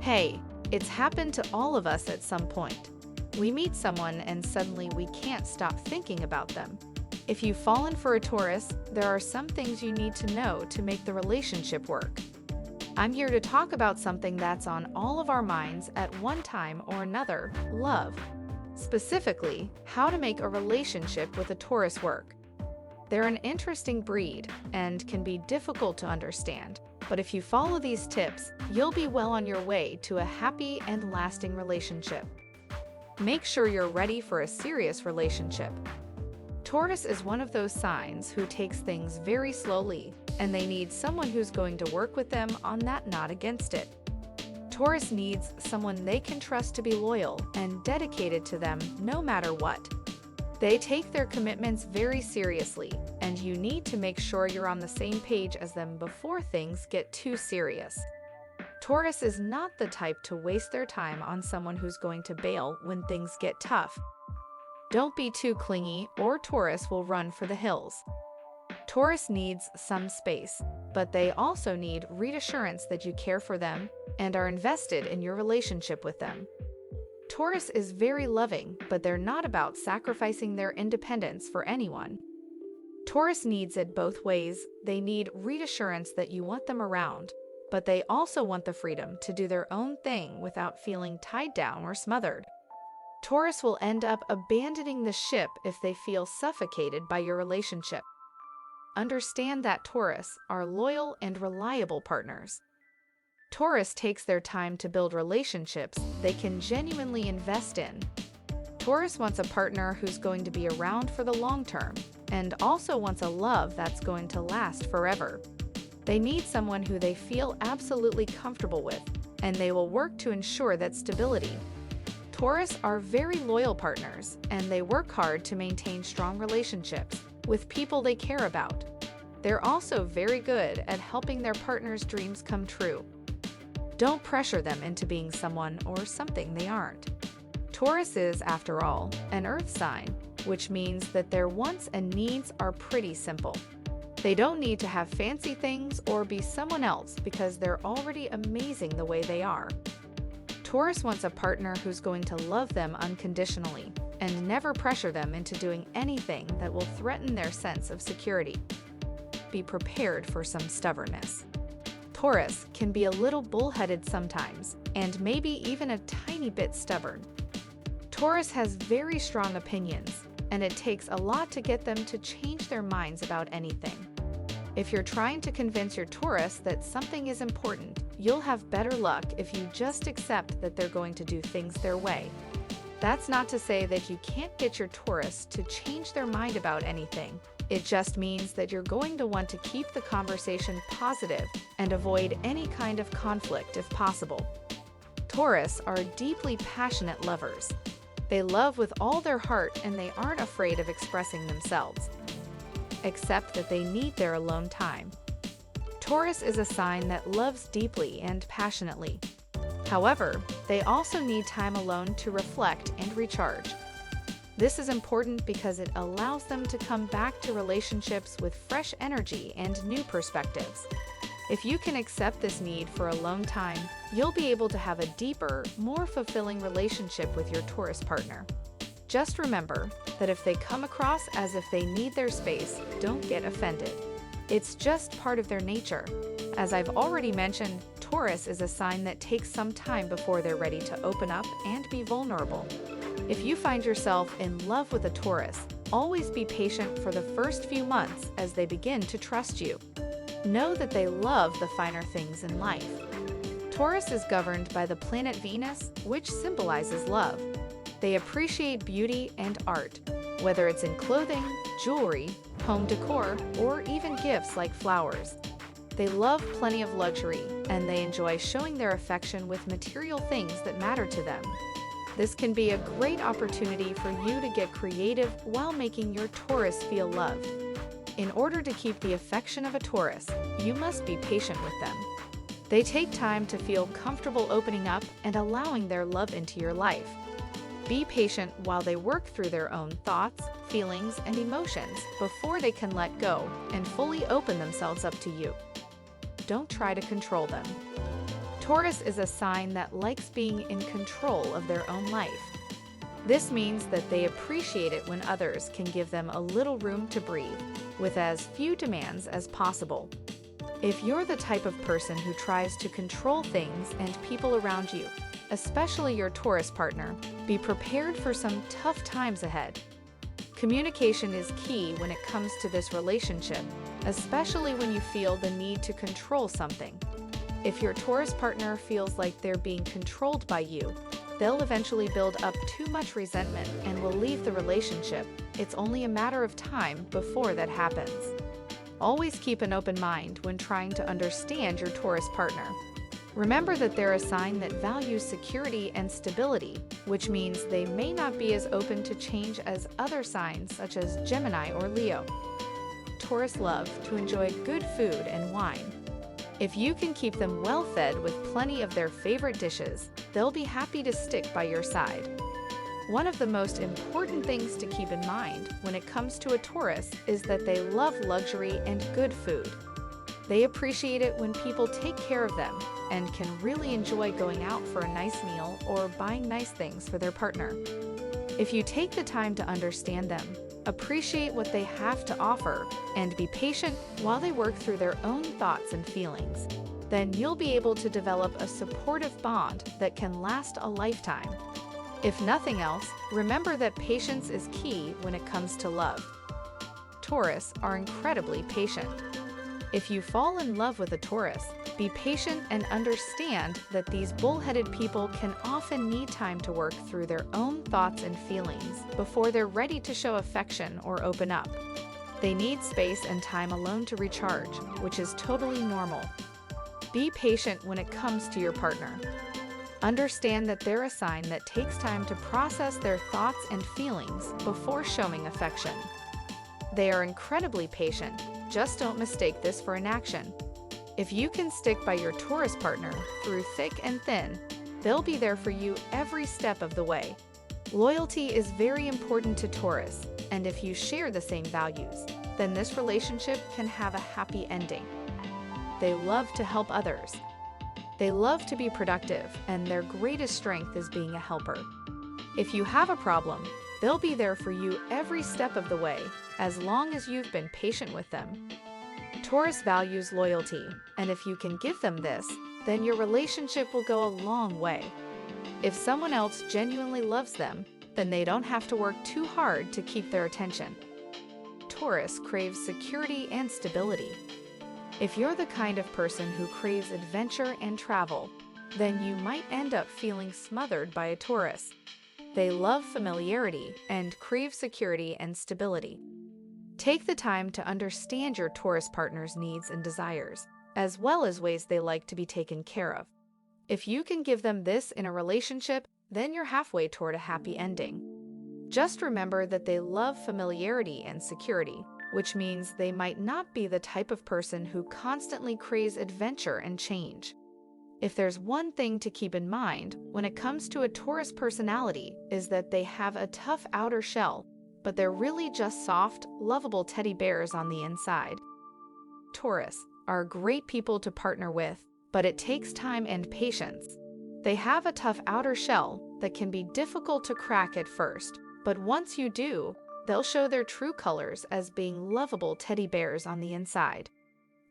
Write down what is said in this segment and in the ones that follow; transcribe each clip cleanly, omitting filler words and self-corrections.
Hey, it's happened to all of us at some point. We meet someone and suddenly we can't stop thinking about them. If you've fallen for a Taurus, there are some things you need to know to make the relationship work. I'm here to talk about something that's on all of our minds at one time or another: love. Specifically, how to make a relationship with a Taurus work. They're an interesting breed and can be difficult to understand, but if you follow these tips, you'll be well on your way to a happy and lasting relationship. Make sure you're ready for a serious relationship. Taurus is one of those signs who takes things very slowly, and they need someone who's going to work with them on that, not against it. Taurus needs someone they can trust to be loyal and dedicated to them no matter what. They take their commitments very seriously, and you need to make sure you're on the same page as them before things get too serious. Taurus is not the type to waste their time on someone who's going to bail when things get tough. Don't be too clingy, or Taurus will run for the hills. Taurus needs some space, but they also need reassurance that you care for them and are invested in your relationship with them. Taurus is very loving, but they're not about sacrificing their independence for anyone. Taurus needs it both ways. They need reassurance that you want them around, but they also want the freedom to do their own thing without feeling tied down or smothered. Taurus will end up abandoning the ship if they feel suffocated by your relationship. Understand that Taurus are loyal and reliable partners. Taurus takes their time to build relationships they can genuinely invest in. Taurus wants a partner who's going to be around for the long term and also wants a love that's going to last forever. They need someone who they feel absolutely comfortable with, and they will work to ensure that stability. Taurus are very loyal partners, and they work hard to maintain strong relationships with people they care about. They're also very good at helping their partner's dreams come true. Don't pressure them into being someone or something they aren't. Taurus is, after all, an earth sign, which means that their wants and needs are pretty simple. They don't need to have fancy things or be someone else because they're already amazing the way they are. Taurus wants a partner who's going to love them unconditionally and never pressure them into doing anything that will threaten their sense of security. Be prepared for some stubbornness. Taurus can be a little bullheaded sometimes, and maybe even a tiny bit stubborn. Taurus has very strong opinions, and it takes a lot to get them to change their minds about anything. If you're trying to convince your Taurus that something is important, you'll have better luck if you just accept that they're going to do things their way. That's not to say that you can't get your Taurus to change their mind about anything. It just means that you're going to want to keep the conversation positive and avoid any kind of conflict if possible. Taurus are deeply passionate lovers. They love with all their heart, and they aren't afraid of expressing themselves, except that they need their alone time. Taurus is a sign that loves deeply and passionately. However, they also need time alone to reflect and recharge. This is important because it allows them to come back to relationships with fresh energy and new perspectives. If you can accept this need for alone time, you'll be able to have a deeper, more fulfilling relationship with your Taurus partner. Just remember that if they come across as if they need their space, don't get offended. It's just part of their nature. As I've already mentioned, Taurus is a sign that takes some time before they're ready to open up and be vulnerable. If you find yourself in love with a Taurus, always be patient for the first few months as they begin to trust you. Know that they love the finer things in life. Taurus is governed by the planet Venus, which symbolizes love. They appreciate beauty and art, whether it's in clothing, jewelry, home decor, or even gifts like flowers. They love plenty of luxury, and they enjoy showing their affection with material things that matter to them. This can be a great opportunity for you to get creative while making your Taurus feel loved. In order to keep the affection of a Taurus, you must be patient with them. They take time to feel comfortable opening up and allowing their love into your life. Be patient while they work through their own thoughts, feelings, and emotions before they can let go and fully open themselves up to you. Don't try to control them. Taurus is a sign that likes being in control of their own life. This means that they appreciate it when others can give them a little room to breathe, with as few demands as possible. If you're the type of person who tries to control things and people around you, especially your Taurus partner, be prepared for some tough times ahead. Communication is key when it comes to this relationship, especially when you feel the need to control something. If your Taurus partner feels like they're being controlled by you, they'll eventually build up too much resentment and will leave the relationship. It's only a matter of time before that happens. Always keep an open mind when trying to understand your Taurus partner. Remember that they're a sign that values security and stability, which means they may not be as open to change as other signs such as Gemini or Leo. Taurus love to enjoy good food and wine. If you can keep them well fed with plenty of their favorite dishes, they'll be happy to stick by your side. One of the most important things to keep in mind when it comes to a Taurus is that they love luxury and good food. They appreciate it when people take care of them and can really enjoy going out for a nice meal or buying nice things for their partner. If you take the time to understand them, appreciate what they have to offer, and be patient while they work through their own thoughts and feelings, then you'll be able to develop a supportive bond that can last a lifetime. If nothing else, remember that patience is key when it comes to love. Taurus are incredibly patient. If you fall in love with a Taurus, be patient and understand that these bullheaded people can often need time to work through their own thoughts and feelings before they're ready to show affection or open up. They need space and time alone to recharge, which is totally normal. Be patient when it comes to your partner. Understand that they're a sign that takes time to process their thoughts and feelings before showing affection. They are incredibly patient. Just don't mistake this for inaction. If you can stick by your Taurus partner through thick and thin, they'll be there for you every step of the way. Loyalty is very important to Taurus, and if you share the same values, then this relationship can have a happy ending. They love to help others. They love to be productive, and their greatest strength is being a helper. If you have a problem, they'll be there for you every step of the way, as long as you've been patient with them. Taurus values loyalty, and if you can give them this, then your relationship will go a long way. If someone else genuinely loves them, then they don't have to work too hard to keep their attention. Taurus craves security and stability. If you're the kind of person who craves adventure and travel, then you might end up feeling smothered by a Taurus. They love familiarity and crave security and stability. Take the time to understand your Taurus partner's needs and desires, as well as ways they like to be taken care of. If you can give them this in a relationship, then you're halfway toward a happy ending. Just remember that they love familiarity and security, which means they might not be the type of person who constantly craves adventure and change. If there's one thing to keep in mind when it comes to a Taurus personality is that they have a tough outer shell, but they're really just soft, lovable teddy bears on the inside. Taurus are great people to partner with, but it takes time and patience. They have a tough outer shell that can be difficult to crack at first, but once you do, they'll show their true colors as being lovable teddy bears on the inside.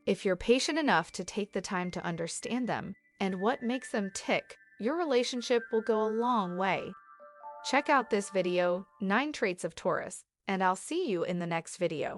If you're patient enough to take the time to understand them and what makes them tick, your relationship will go a long way. Check out this video, 9 Traits of Taurus, and I'll see you in the next video.